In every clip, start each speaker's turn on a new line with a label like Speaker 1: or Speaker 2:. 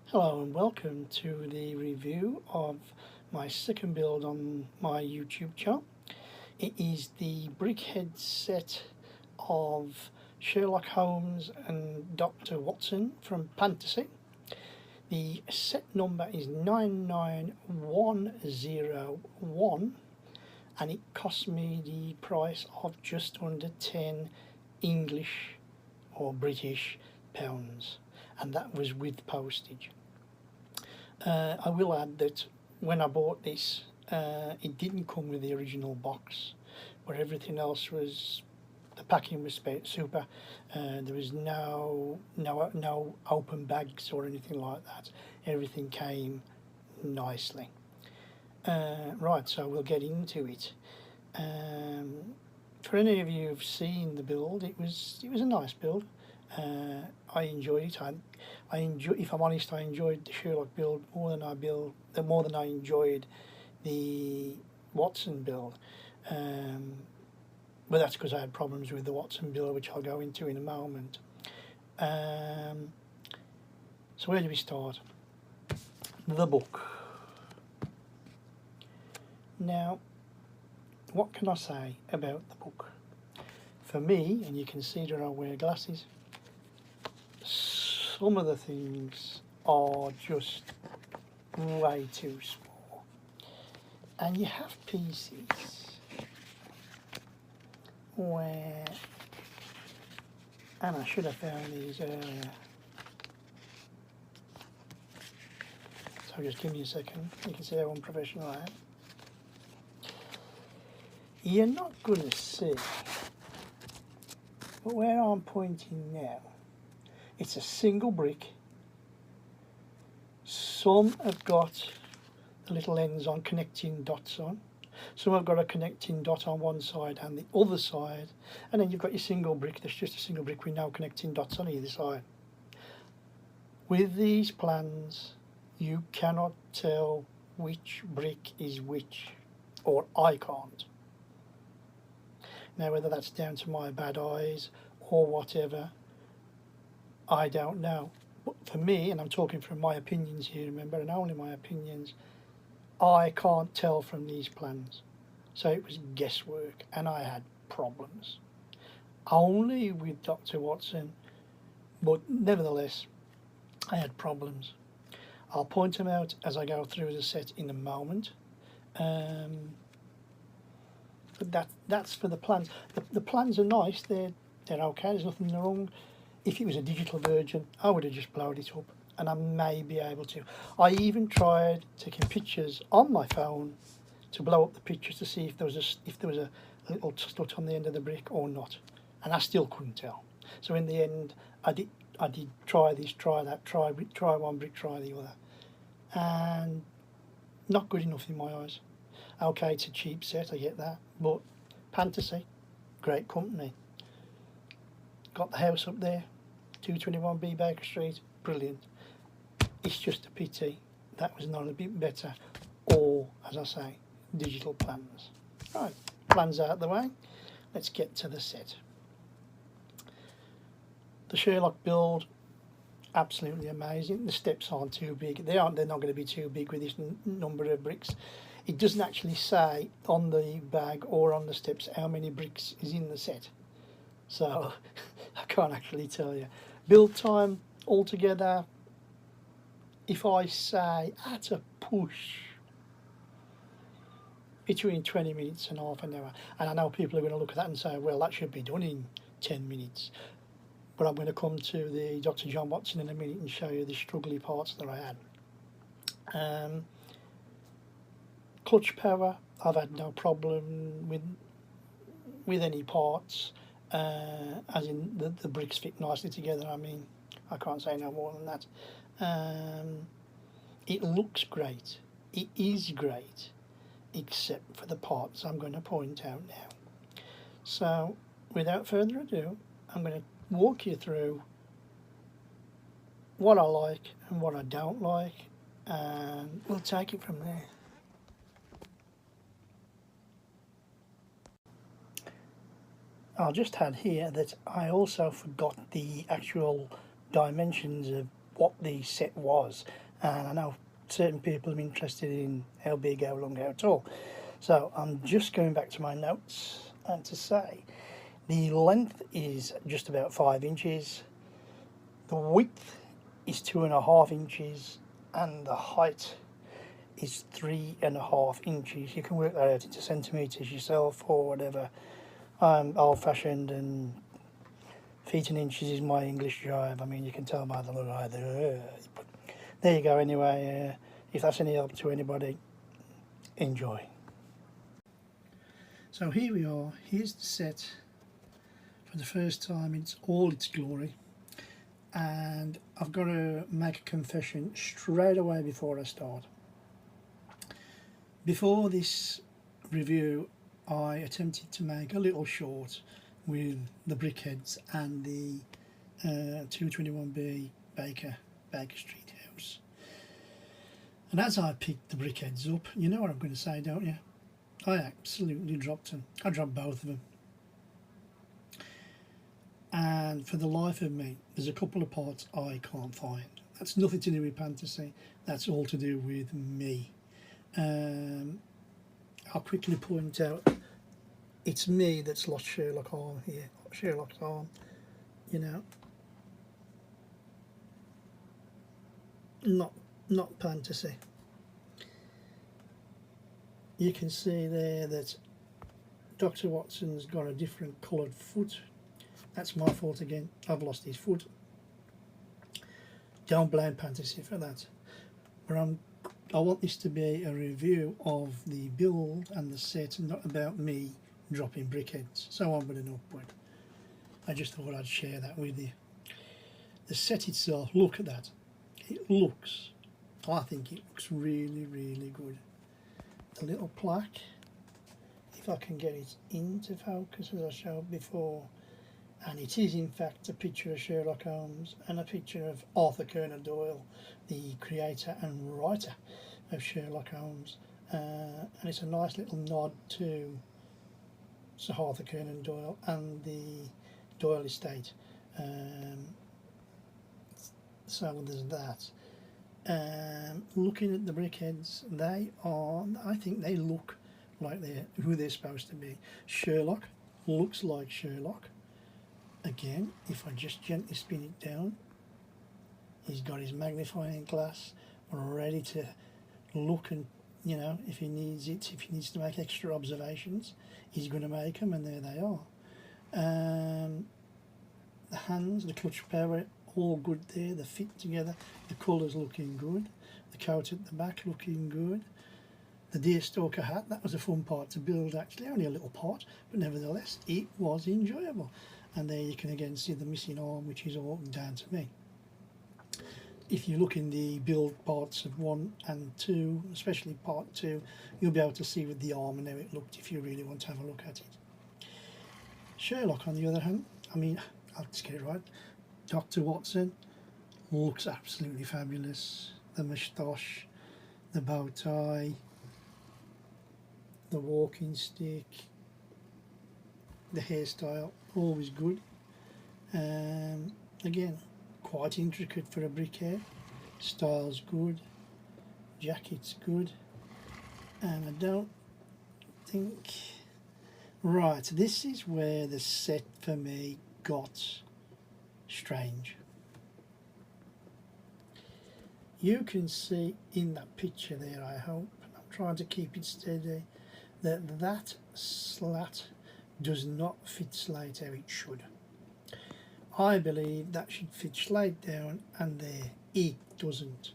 Speaker 1: Hello and welcome to the review of my second build on my YouTube channel. It is the brickhead set of Sherlock Holmes and Dr. Watson from Pantasy. The set number is 99101 and it cost me the price of just under 10 English or British pounds, and that was with postage. I will add that when I bought this, it didn't come with the original box, where everything else was, the packing was super. There was no open bags or anything like that. Everything came nicely. Right, so we'll get into it. For any of you who've seen the build, it was a nice build. I enjoyed it. If I'm honest, I enjoyed the Sherlock build more than I enjoyed the Watson build. But that's because I had problems with the Watson build, which I'll go into in a moment. So where do we start? The book. Now, what can I say about the book? For me, and you can see that I wear glasses, some of the things are just way too small. And you have pieces where, and I should have found these earlier. So just give me a second. You can see how unprofessional I am. You're not going to see, but where I'm pointing now, it's a single brick. Some have got the little ends on, connecting dots on. Some have got a connecting dot on one side and the other side. And then you've got your single brick. There's just a single brick with no connecting dots on either side. With these plans, you cannot tell which brick is which, or I can't. Now, whether that's down to my bad eyes or whatever, I don't know. But for me, and I'm talking from my opinions here, remember, and only my opinions, I can't tell from these plans. So it was guesswork, and I had problems. Only with Dr. Watson, but nevertheless, I had problems. I'll point them out as I go through the set in a moment. But that's for the plans. The plans are nice, they're okay, there's nothing wrong. If it was a digital version, I would have just blown it up, and I may be able to. I even tried taking pictures on my phone to blow up the pictures to see if there was a little slut on the end of the brick or not, and I still couldn't tell. So in the end, I did try this, try that, try one brick, try the other, and not good enough in my eyes. Okay, it's a cheap set, I get that, but Pantasy, great company. Got the house up there, 221B Baker Street, brilliant. It's just a pity that was not a bit better, or, as I say, digital plans. Right, plans out of the way, let's get to the set. The Sherlock build, absolutely amazing. The steps aren't too big. They're not going to be too big with this number of bricks. It doesn't actually say on the bag or on the steps how many bricks is in the set, so I can't actually tell you. Build time altogether, if I say at a push, between 20 minutes and half an hour. And I know people are going to look at that and say, well, that should be done in 10 minutes. But I'm going to come to the Dr. John Watson in a minute and show you the struggly parts that I had. Clutch power, I've had no problem with any parts, as in the bricks fit nicely together. I mean, I can't say no more than that. It looks great, it is great, except for the parts I'm going to point out now. So without further ado, I'm going to walk you through what I like and what I don't like, and we'll take it from there. I'll just add here that I also forgot the actual dimensions of what the set was, and I know certain people are interested in how big, how long, how tall. So I'm just going back to my notes and to say the length is just about 5 inches, the width is 2.5 inches, and the height is 3.5 inches. You can work that out into centimetres yourself or whatever. I'm old fashioned, and feet and inches is my English jive. I mean, you can tell by the look either. But there you go anyway. If that's any help to anybody, enjoy. So here we are, here's the set for the first time in all its glory, and I've got to make a confession straight away before I start. Before this review I attempted to make a little short with the brickheads and the 221B Baker Street house, and as I picked the brickheads up, you know what I'm going to say, don't you? I absolutely dropped them. I dropped both of them. And for the life of me, there's a couple of parts I can't find. That's nothing to do with Pantasy. That's all to do with me. I'll quickly point out, it's me that's lost Sherlock arm here. Sherlock's arm, you know. Not Pantasy. You can see there that Dr. Watson's got a different coloured foot. That's my fault again. I've lost his foot. Don't blame Pantasy for that. But I want this to be a review of the build and the set, and not about me dropping brickheads. So onward and upward. I just thought I'd share that with you. The set itself, look at that. I think it looks really, really good. The little plaque, if I can get it into focus as I showed before, and it is in fact a picture of Sherlock Holmes and a picture of Arthur Conan Doyle, the creator and writer of Sherlock Holmes, and it's a nice little nod to Sir Arthur Conan Doyle and the Doyle estate. So there's that. Looking at the brickheads, I think they look like they're who they're supposed to be. Sherlock looks like Sherlock. Again, if I just gently spin it down, he's got his magnifying glass ready to look, and you know, if he needs to make extra observations, he's going to make them, and there they are. The hands, the clutch power, all good there. They fit together. The colours looking good. The coat at the back looking good. The deerstalker hat, that was a fun part to build actually, only a little part, but nevertheless it was enjoyable. And there you can again see the missing arm, which is all down to me. If you look in the build parts of 1 and 2, especially part 2, you'll be able to see with the arm and how it looked if you really want to have a look at it. Sherlock, on the other hand, I mean, I'll just get it right. Dr. Watson looks absolutely fabulous. The moustache, the bow tie, the walking stick, the hairstyle, always good. Again, quite intricate for a brickhead. Style's good, jacket's good, and I don't think... Right, this is where the set for me got strange. You can see in that picture there, I hope, I'm trying to keep it steady, that slat does not fit slate how it should. I believe that should fit slate down, and there it doesn't.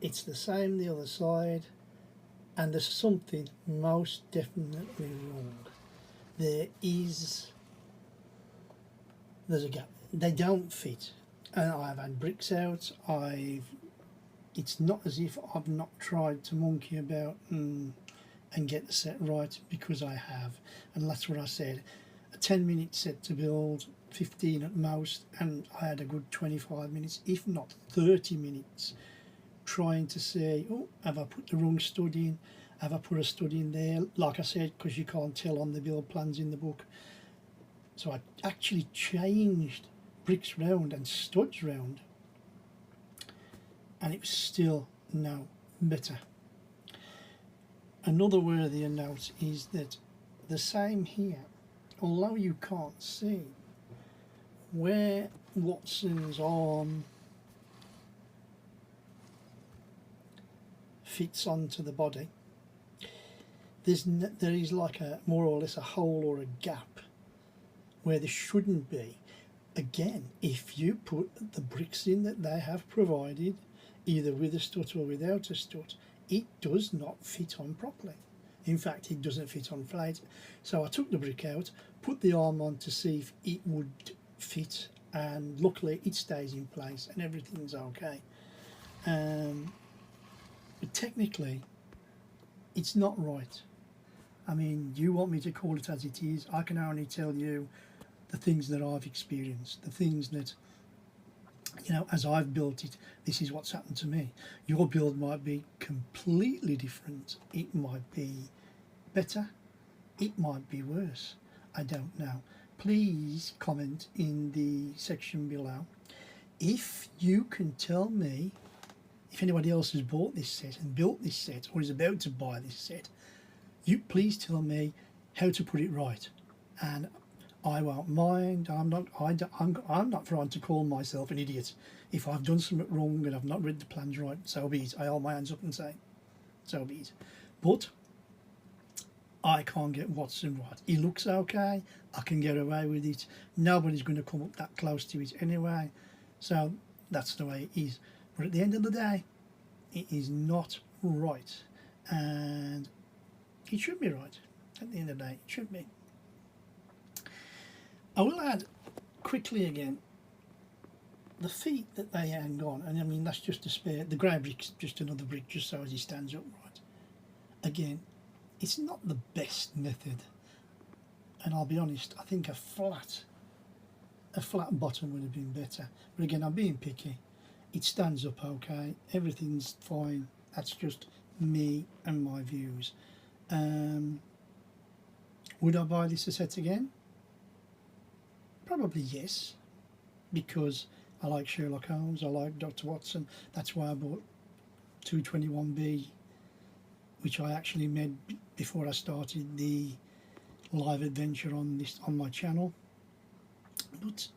Speaker 1: It's the same the other side, and there's something most definitely wrong. There's a gap. They don't fit, and I've had bricks out. It's not as if I've not tried to monkey about and get the set right, because I have, and that's what I said. A 10-minute set to build, 15 at most, and I had a good 25 minutes, if not 30 minutes, trying to say, oh, have I put the wrong stud in? Have I put a stud in there? Like I said, because you can't tell on the build plans in the book, So I actually changed bricks round and studs round, and it was still no better. Another worthy note is that the same here, although you can't see where Watson's arm fits onto the body, there is like a more or less a hole or a gap where there shouldn't be. Again, if you put the bricks in that they have provided, either with a strut or without a strut, it does not fit on properly. In fact, it doesn't fit on flat. So I took the brick out, put the arm on to see if it would fit, and luckily it stays in place and everything's okay. But technically, it's not right. I mean, you want me to call it as it is. I can only tell you the things that I've experienced, the things that, you know, as I've built it, this is what's happened to me. Your build might be completely different. It might be better. It might be worse. I don't know. Please comment in the section below. If you can tell me if anybody else has bought this set and built this set or is about to buy this set, you please tell me how to put it right, and I won't mind. I'm not trying to call myself an idiot. If I've done something wrong and I've not read the plans right, so be it. I hold my hands up and say, so be it. But I can't get Watson right. He looks okay. I can get away with it. Nobody's going to come up that close to it anyway. So that's the way it is. But at the end of the day, it is not right. And it should be right. At the end of the day, it should be. I will add quickly again the feet that they hang on, and I mean that's just a spare. The grey brick's just another brick, just so as he stands upright. Again, it's not the best method, and I'll be honest, I think a flat bottom would have been better. But again, I'm being picky. It stands up okay, everything's fine. That's just me and my views. Would I buy this a set again? Probably yes, because I like Sherlock Holmes, I like Dr. Watson. That's why I bought 221B, which I actually made before I started the live adventure on my channel. But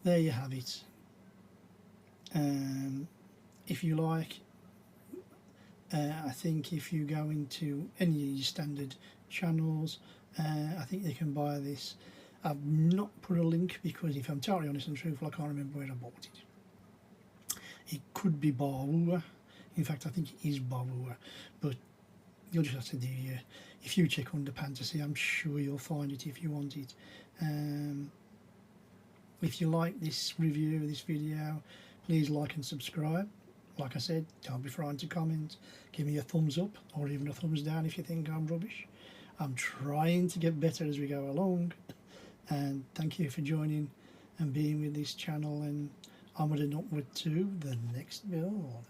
Speaker 1: there you have it. If you like, I think if you go into any of your standard channels, I think they can buy this. I've not put a link because, if I'm totally honest and truthful, I can't remember where I bought it. It could be Barwooer. In fact, I think it is Barwooer. But you'll just have to do if you check under Pantasy, I'm sure you'll find it if you want it. If you like this review, this video, please like and subscribe. Like I said, don't be frightened to comment. Give me a thumbs up or even a thumbs down if you think I'm rubbish. I'm trying to get better as we go along. And thank you for joining and being with this channel, and onward and upward to the next build.